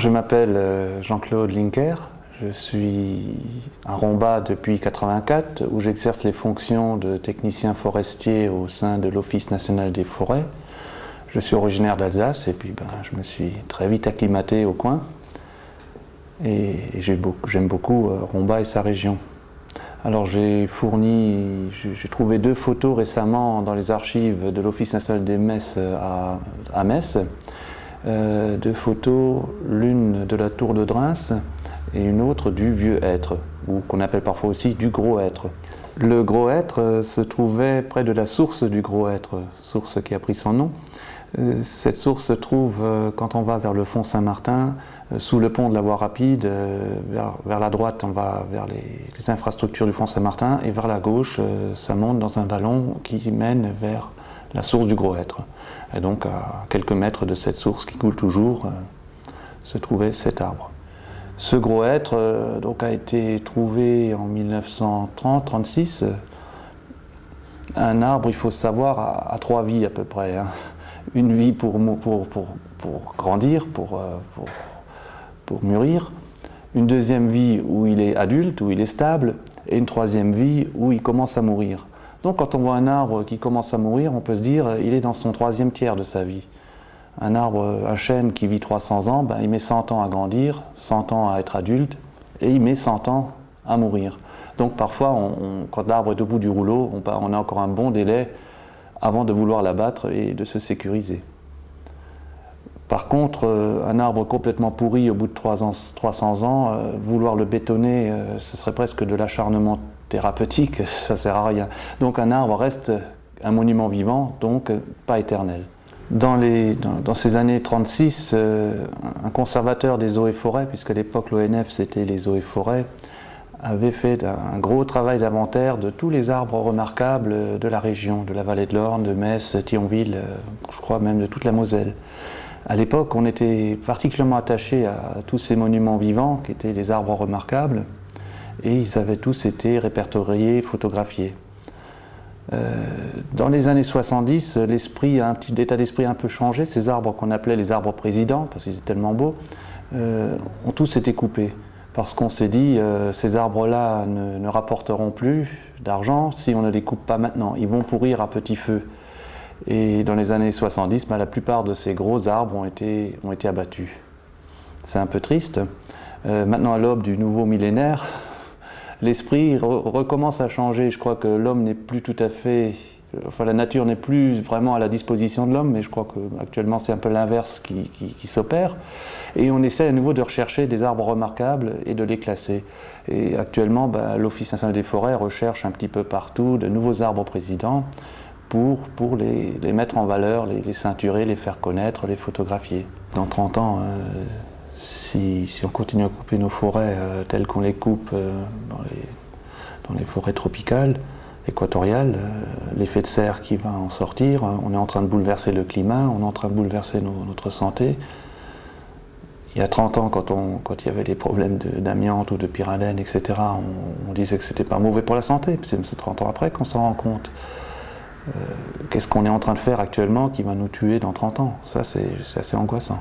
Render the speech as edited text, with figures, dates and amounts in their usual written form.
je m'appelle Jean-Claude Linker, je suis à Rombat depuis 1984 où j'exerce les fonctions de technicien forestier au sein de l'Office national des forêts. Je suis originaire d'Alsace et puis je me suis très vite acclimaté au coin et j'aime beaucoup Rombat et sa région. Alors j'ai trouvé 2 photos récemment dans les archives de l'Office national des Metz à Metz. 2 photos, l'une de la tour de Drins et une autre du vieux hêtre, ou qu'on appelle parfois aussi du gros hêtre. Le gros hêtre se trouvait près de la source du gros hêtre, source qui a pris son nom. Cette source se trouve quand on va vers le Font Saint-Martin, sous le pont de la voie rapide, vers la droite on va vers les infrastructures du Font Saint-Martin et vers la gauche ça monte dans un vallon qui mène vers la source du gros hêtre. Et donc à quelques mètres de cette source qui coule toujours se trouvait cet arbre. Ce gros hêtre donc a été trouvé en 1930-36. Un arbre, il faut savoir, a 3 vies à peu près. Une vie pour grandir, pour mûrir. Une deuxième vie où il est adulte, où il est stable. Et une troisième vie où il commence à mourir. Donc quand on voit un arbre qui commence à mourir, on peut se dire il est dans son 3e tiers de sa vie. Un chêne qui vit 300 ans, il met 100 ans à grandir, 100 ans à être adulte, et il met 100 ans à mourir. Donc parfois, quand l'arbre est au bout du rouleau, on a encore un bon délai avant de vouloir l'abattre et de se sécuriser. Par contre, un arbre complètement pourri au bout de 300 ans, vouloir le bétonner, ce serait presque de l'acharnement thérapeutique, ça ne sert à rien. Donc un arbre reste un monument vivant, donc pas éternel. Dans ces années 36, un conservateur des eaux et forêts, puisqu'à l'époque l'ONF c'était les eaux et forêts, avait fait un gros travail d'inventaire de tous les arbres remarquables de la région, de la vallée de l'Orne, de Metz, Thionville, je crois même de toute la Moselle. À l'époque, on était particulièrement attaché à tous ces monuments vivants qui étaient les arbres remarquables et ils avaient tous été répertoriés, photographiés. Dans les années 70, l'état d'esprit a un peu changé. Ces arbres qu'on appelait les arbres présidents, parce qu'ils étaient tellement beaux, ont tous été coupés. Parce qu'on s'est dit, ces arbres-là ne rapporteront plus d'argent si on ne les coupe pas maintenant. Ils vont pourrir à petit feu. Et dans les années 70, la plupart de ces gros arbres ont été abattus. C'est un peu triste. Maintenant, à l'aube du nouveau millénaire, l'esprit recommence à changer. Je crois que l'homme n'est plus tout à fait... la nature n'est plus vraiment à la disposition de l'homme, mais je crois qu'actuellement c'est un peu l'inverse qui s'opère. Et on essaie à nouveau de rechercher des arbres remarquables et de les classer. Et actuellement, l'Office national des forêts recherche un petit peu partout de nouveaux arbres présidents pour les mettre en valeur, les ceinturer, les faire connaître, les photographier. Dans 30 ans, si on continue à couper nos forêts telles qu'on les coupe dans les forêts tropicales, équatoriales, l'effet de serre qui va en sortir, on est en train de bouleverser le climat, on est en train de bouleverser notre santé. Il y a 30 ans, quand il y avait des problèmes d'amiante ou de pyralène, etc., on disait que c'était pas mauvais pour la santé. C'est 30 ans après qu'on s'en rend compte. Qu'est-ce qu'on est en train de faire actuellement qui va nous tuer dans 30 ans? Ça, c'est assez angoissant.